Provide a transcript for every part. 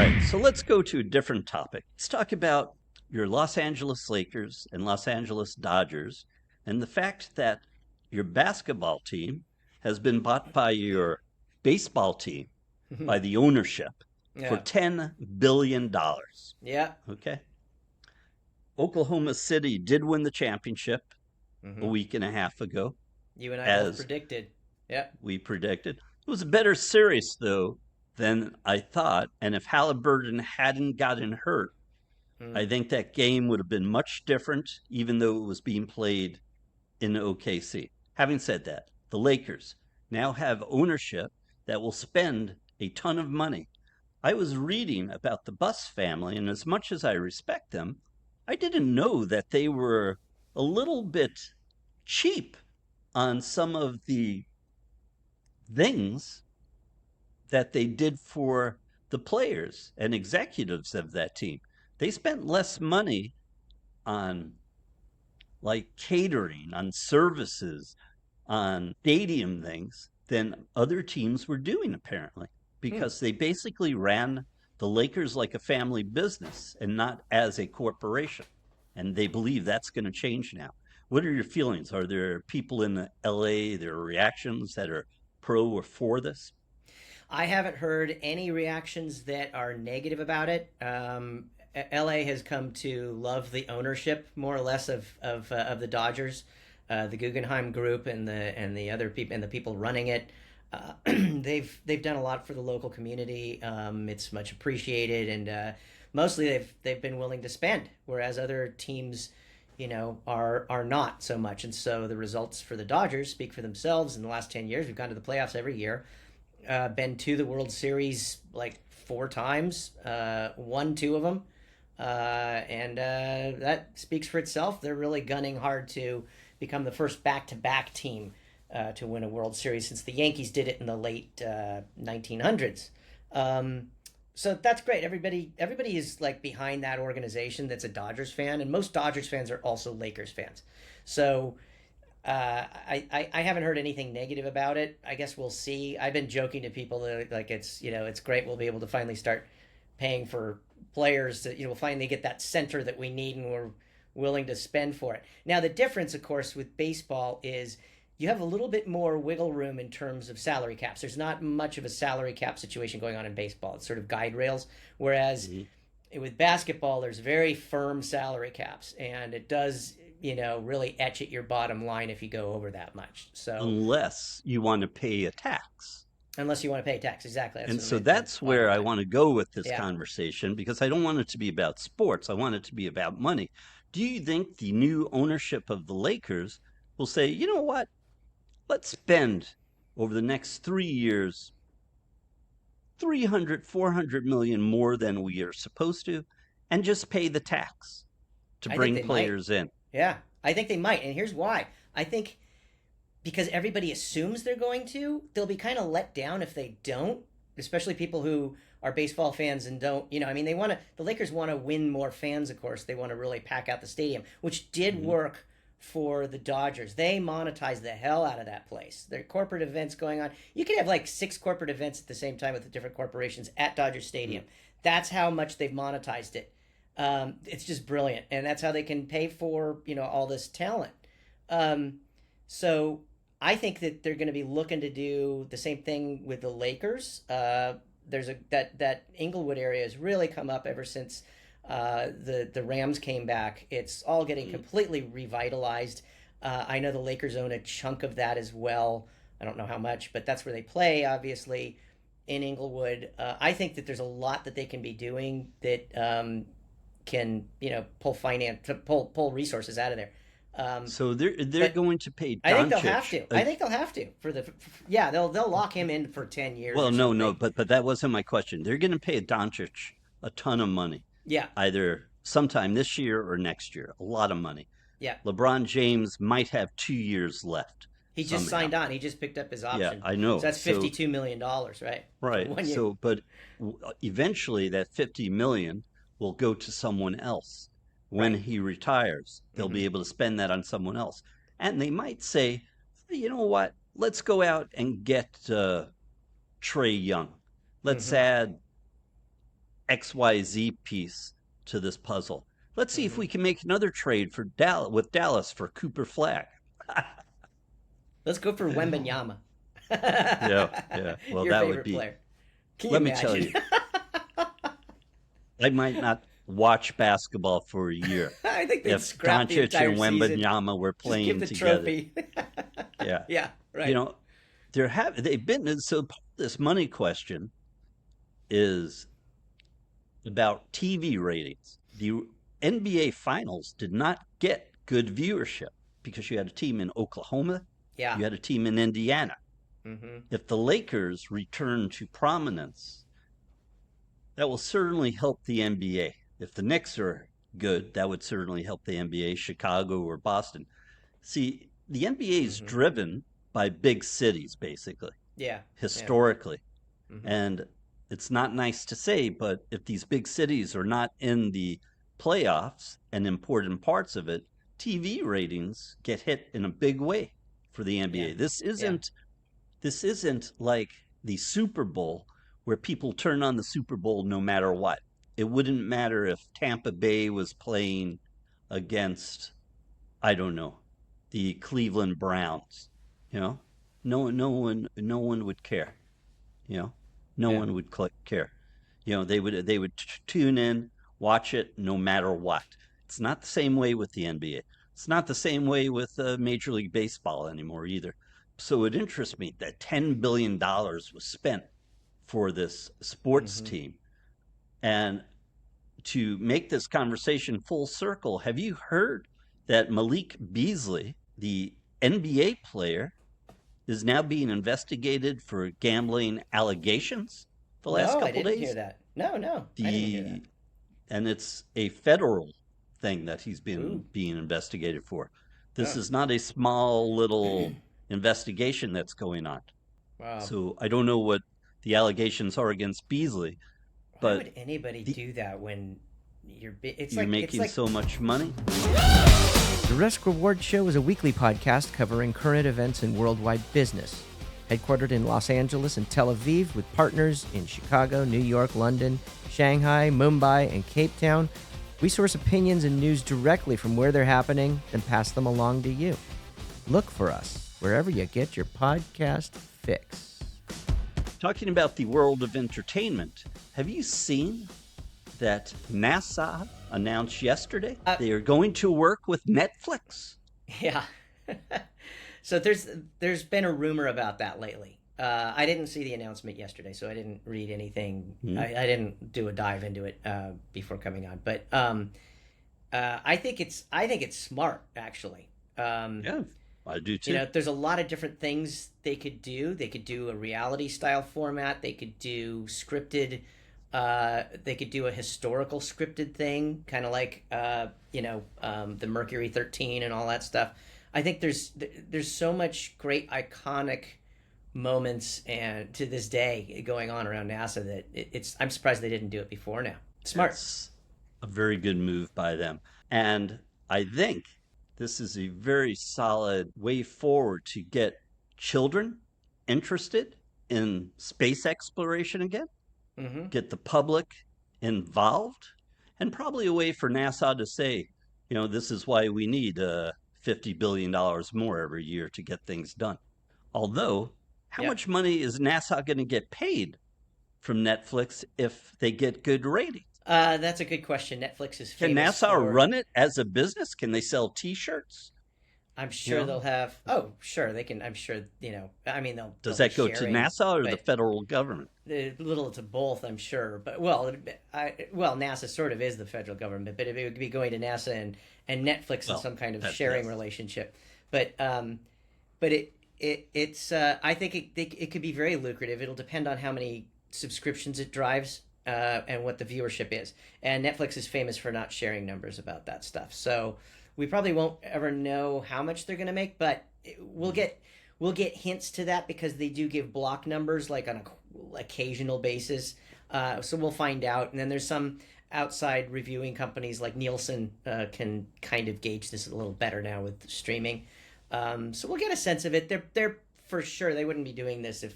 right, so let's go to a different topic. Let's talk about your Los Angeles Lakers and Los Angeles Dodgers and the fact that your basketball team has been bought by your baseball team, by the ownership, for Yeah. $10 billion. Yeah. Okay. Oklahoma City did win the championship a hmm week and a half ago, You and I both as predicted. Yeah. we predicted. It was a better series, though, than I thought. And if Halliburton hadn't gotten hurt, I Mm. think that game would have been much different, even though it was being played in OKC. Having said that, the Lakers now have ownership that will spend a ton of money. I was reading about the Buss family, and as much as I respect them, I didn't know that they were a little bit cheap on some of the things that they did for the players and executives of that team. They spent less money on like catering, on services, on stadium things than other teams were doing, apparently, Hmm. because they basically ran the Lakers like a family business and not as a corporation. And they believe that's going to change now. What are your feelings? Are there people in LA, there are reactions that are pro or for this? I haven't heard any reactions that are negative about it. LA has come to love the ownership more or less of the Dodgers, the Guggenheim Group, and the other people and the people running it. They've done a lot for the local community. It's much appreciated, and mostly they've been willing to spend, whereas other teams, are not so much. And so the results for the Dodgers speak for themselves. In the last 10 years, we've gone to the playoffs every year. Been to the World Series like 4 times, won two of them, and that speaks for itself. They're really gunning hard to become the first back-to-back team to win a World Series since the Yankees did it in the late 1900s. So that's great. Everybody is like behind that organization that's a Dodgers fan, and most Dodgers fans are also Lakers fans. So I haven't heard anything negative about it. I guess we'll see. I've been joking to people that like it's great. We'll be able to finally start paying for players to we'll finally get that center that we need, and we're willing to spend for it. Now the difference, of course, with baseball is you have a little bit more wiggle room in terms of salary caps. There's not much of a salary cap situation going on in baseball. It's sort of guide rails, whereas Mhm. with basketball, there's very firm salary caps, and it does really etch at your bottom line if you go over that much. So Unless you want to pay a tax. unless you want to pay tax, exactly, that's And what so the that's bottom where I line. want to go with this Yeah, conversation because I don't want it to be about sports. I want it to be about money. Do you think the new ownership of the Lakers will say, you know what? Let's spend over the next 3 years 300, 400 million more than we are supposed to and just pay the tax to I think bring they might. players in? Yeah, I think they might, and here's why. I think because everybody assumes they're going to, they'll be kind of let down if they don't, especially people who are baseball fans and don't, I mean, the Lakers want to win more fans, of course. They want to really pack out the stadium, which did Mm-hmm. work for the Dodgers. They monetized the hell out of that place. Their corporate events going on. You could have like 6 corporate events at the same time with the different corporations at Dodger Stadium. That's how much they've monetized it. It's just brilliant, and that's how they can pay for all this talent. Um, so I think that they're going to be looking to do the same thing with the Lakers. There's a that Inglewood area has really come up ever since the Rams came back. It's all getting completely revitalized. I know the Lakers own a chunk of that as well. I don't know how much, but that's where they play, obviously, in Inglewood. I think that there's a lot that they can be doing that can pull resources out of there. Um, So they're but going to pay I think they'll have Doncic. to. I think they'll have to yeah, they'll lock him in for 10 years Well, or no, no, something. but that wasn't my question. They're going to pay Doncic a ton of money, Yeah, either sometime this year or next year. A lot of money. yeah. LeBron James might have 2 years left He just somehow. signed on. He just picked up his Yeah, option. I So know. that's $52 million, right, for Right. 1 year. So, but eventually that 50 million will go to someone else. When Right. he retires, they'll Mm-hmm. be able to spend that on someone else. And they might say, you know what? Let's go out and get Trey Young. Let's Mm-hmm. add XYZ piece to this puzzle. Let's see if Mm-hmm. we can make another trade for Dallas for Cooper Flag. Let's go for Wembenyama. Yeah, yeah. Well, Your that would favorite be. player. Can you Let me tell imagine? you, I might not watch basketball for a year I think they'd if scrap the Doncic entire and season. Wembanyama were Just give playing the together. trophy. Yeah, Yeah, you right. know, they've been so part of this money question is about TV ratings. The NBA Finals did not get good viewership because you had a team in Oklahoma, Yeah. you had a team in Indiana. Mm-hmm. If the Lakers return to prominence, that will certainly help the NBA. If the Knicks are good, that would certainly help the NBA, Chicago or Boston. See, the NBA is Mm-hmm. driven by big cities, basically, Yeah. Yeah. historically. Mm-hmm. And it's not nice to say, but if these big cities are not in the playoffs and important parts of it, TV ratings get hit in a big way for the Yeah. NBA. Yeah. This isn't like the Super Bowl where people turn on the Super Bowl no matter what. It wouldn't matter if Tampa Bay was playing against, I don't know, the Cleveland Browns. You know, no one would care. You know, no Yeah. one would care. They would tune in, watch it no matter what. It's not the same way with the NBA. It's not the same way with Major League Baseball anymore either. So it interests me that $10 billion was spent for this sports Mm-hmm. team. And to make this conversation full circle, have you heard that Malik Beasley, the NBA player, is now being investigated for gambling allegations the last No, I couple didn't hear days? that. No, no, I didn't hear that. The and it's a federal thing that he's been Ooh. being investigated for. This Oh. is not a small little investigation that's going on. Wow. So I don't know what the allegations are against Beasley, Why but would anybody the, do that when it's you're it's making like so much money. The Risk Reward Show is a weekly podcast covering current events in worldwide business. Headquartered in Los Angeles and Tel Aviv, with partners in Chicago, New York, London, Shanghai, Mumbai, and Cape Town, we source opinions and news directly from where they're happening and pass them along to you. Look for us wherever you get your podcast fix. Talking about the world of entertainment, have you seen that NASA announced yesterday they are going to work with Netflix? Yeah. So there's been a rumor about that lately. I didn't see the announcement yesterday, so I didn't read anything. Hmm? I didn't do a dive into it before coming on. But I think it's smart actually. Yeah, I do You too. know, there's a lot of different things they could do. They could do a reality style format. They could do scripted. They could do a historical scripted thing, kind of like the Mercury 13 and all that stuff. I think there's so much great iconic moments and to this day going on around NASA that it's I'm surprised they didn't do it before now. Smart. It's a very good move by them. And I think this is a very solid way forward to get children interested in space exploration again, Mm-hmm. get the public involved, and probably a way for NASA to say, this is why we need $50 billion more every year to get things done. Although, how Yeah. much money is NASA going to get paid from Netflix if they get good ratings? That's a good question. Netflix is Can famous NASA for. run it as a business? Can they sell T-shirts? I'm You sure know, they'll have. Oh, sure, they can. I'm sure I mean, does they'll be that go to sharing, NASA or the but federal government? a little to both, I'm sure. But NASA sort of is the federal government, but it would be going to NASA and Netflix in Well, some kind of that, sharing yes. relationship. But it's I think it could be very lucrative. It'll depend on how many subscriptions it drives. And what the viewership is, and Netflix is famous for not sharing numbers about that stuff. So we probably won't ever know how much they're going to make, but we'll get hints to that because they do give block numbers like on a occasional basis. So we'll find out, and then there's some outside reviewing companies like Nielsen can kind of gauge this a little better now with streaming. So we'll get a sense of it. They're for sure they wouldn't be doing this if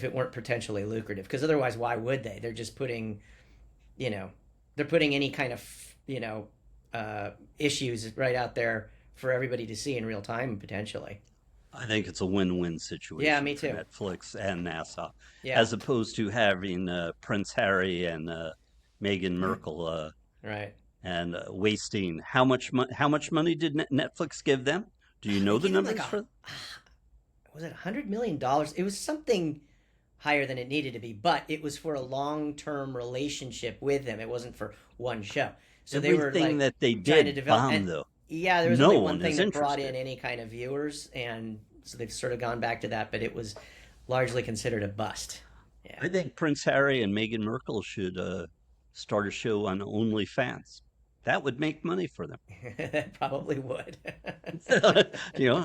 it weren't potentially lucrative, because otherwise why would they? They're just putting you know, they're putting any kind of, issues right out there for everybody to see in real time potentially. I think it's a win-win Yeah, situation me for too. Netflix and NASA, Yeah. as opposed to having Prince Harry and Meghan Merkel Right. and wasting how much money did Netflix give them? Do you They know the gave him like numbers a for? was it $100 million? It was something higher than it needed to be, but it was for a long-term relationship with him. It wasn't for one show. So they were Everything like that they trying to did develop, and bombed, though. yeah, there was No only one one thing is that brought in interested. any kind of viewers, and so they've sort of gone back to that, but it was largely considered a bust. Yeah. I think Prince Harry and Meghan Merkel should start a show on OnlyFans. That would make money for them. That probably would.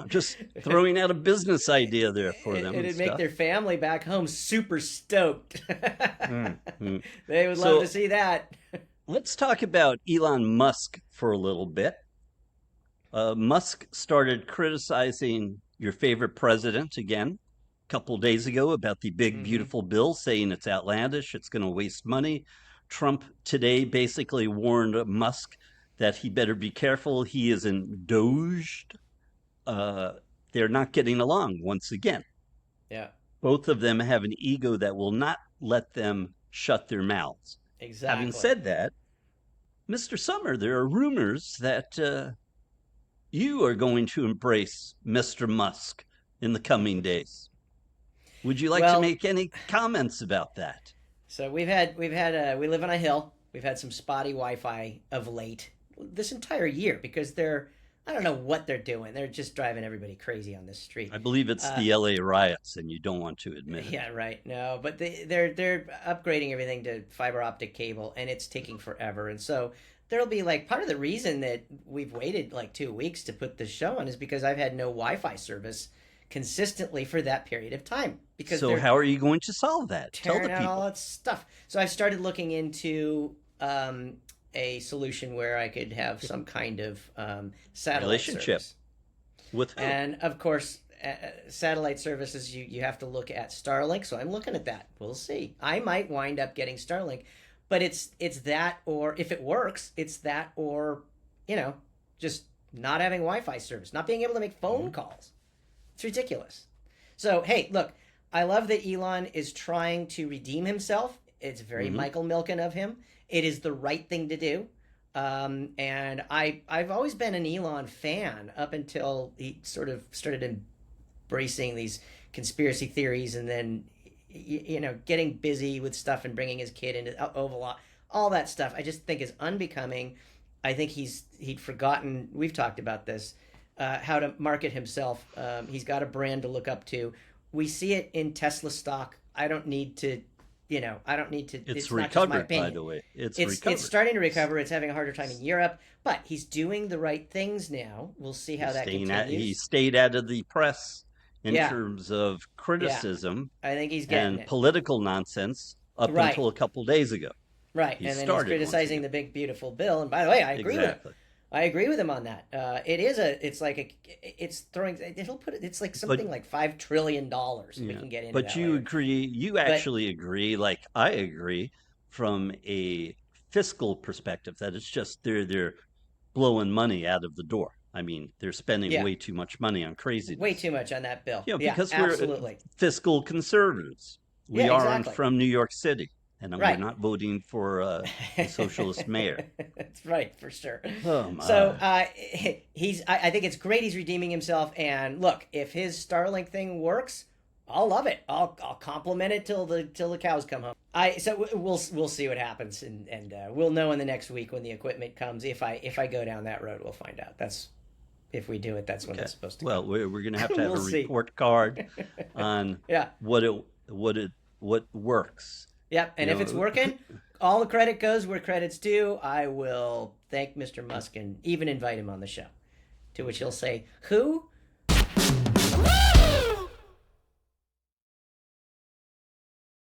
Just throwing out a business idea there for them and It'd make stuff. their family back home super stoked. Mm, mm. They would love to So see that. let's talk about Elon Musk for a little bit. Musk started criticizing your favorite president again a couple days ago about the big, Hmm. beautiful bill, saying it's outlandish, it's going to waste money. Trump today basically warned Musk that he better be careful. He isn't doged. Uh, they're not getting along once again. Yeah, Both of them have an ego that will not let them shut their mouths. Having exactly. said that, Mr. Summer, there are rumors that you are going to embrace Mr. Musk in the coming days. Would you like to Well, make any comments about that? so we live on a hill. We've had some spotty Wi-Fi of late this entire year because they're I don't know what they're doing. They're just driving everybody crazy on this street. I believe it's Uh, the LA riots, and you don't want to admit it. yeah, right. No, but they're upgrading everything to fiber optic cable, and it's taking forever. And so there'll be like part of the reason that we've waited like 2 weeks to put this show on is because I've had no Wi-Fi service consistently for that period of time because So, they're how are you going to solve that? Tell the tearing out all people. that stuff. So I've started looking into a solution where I could have some kind of satellite Relationship service. with who? And of course, satellite services, you have to look at Starlink. So I'm looking at that. We'll see. I might wind up getting Starlink, but it's that, or if it works, it's that, or you know, just not having Wi-Fi service, not being able to make phone Mhm. calls. It's ridiculous. So hey, look, I love that Elon is trying to redeem himself. It's very Mhm. Michael Milken of him. It is the right thing to do. And I've always been an Elon fan up until he sort of started embracing these conspiracy theories, and then getting busy with stuff and bringing his kid into Oval, all that stuff. I just think is unbecoming. I think he'd forgotten. We've talked about this. How to market himself. He's got a brand to look up to. We see it in Tesla stock. I don't need to. I don't need to. It's It's not just my recovered, by opinion. the way. It's It's recovered. starting to recover. It's having a harder time in Europe, but he's doing the right things now. We'll see how He's that staying at. He continues. stayed out of the press in Yeah, terms of yeah. criticism I think he's getting and it. political nonsense up Right, until a couple days ago. right. He And then he's started once criticizing again. the big beautiful bill. And by the way, I agree with him. Exactly. I agree with him on that. It is a. It's like It's throwing. It'll put it. It's like But something like $5 trillion. We yeah, can get into but that you later. agree, you But actually agree, like I agree, from a fiscal perspective that it's just they're blowing money out of the door. I mean, they're spending yeah, way too much money on way craziness. too much on that bill. Yeah, Because we're absolutely. fiscal conservatives. Yeah, We aren't exactly. from New York City, and we're Right. not voting for a socialist mayor. That's right, for sure. Oh So my. I think it's great he's redeeming himself. And look, if his Starlink thing works, I'll love it. I'll compliment it till the cows come home. We'll see what happens, and we'll know in the next week when the equipment comes. If I go down that road, we'll find out. That's if we do it. That's when Okay. it's supposed to Well, come. we're going to have We'll a see. report card on Yeah. what works. Yep. You And if it's know, working, all the credit goes where credit's due. I will thank Mr. Musk and even invite him on the show. To which he'll say, "Who?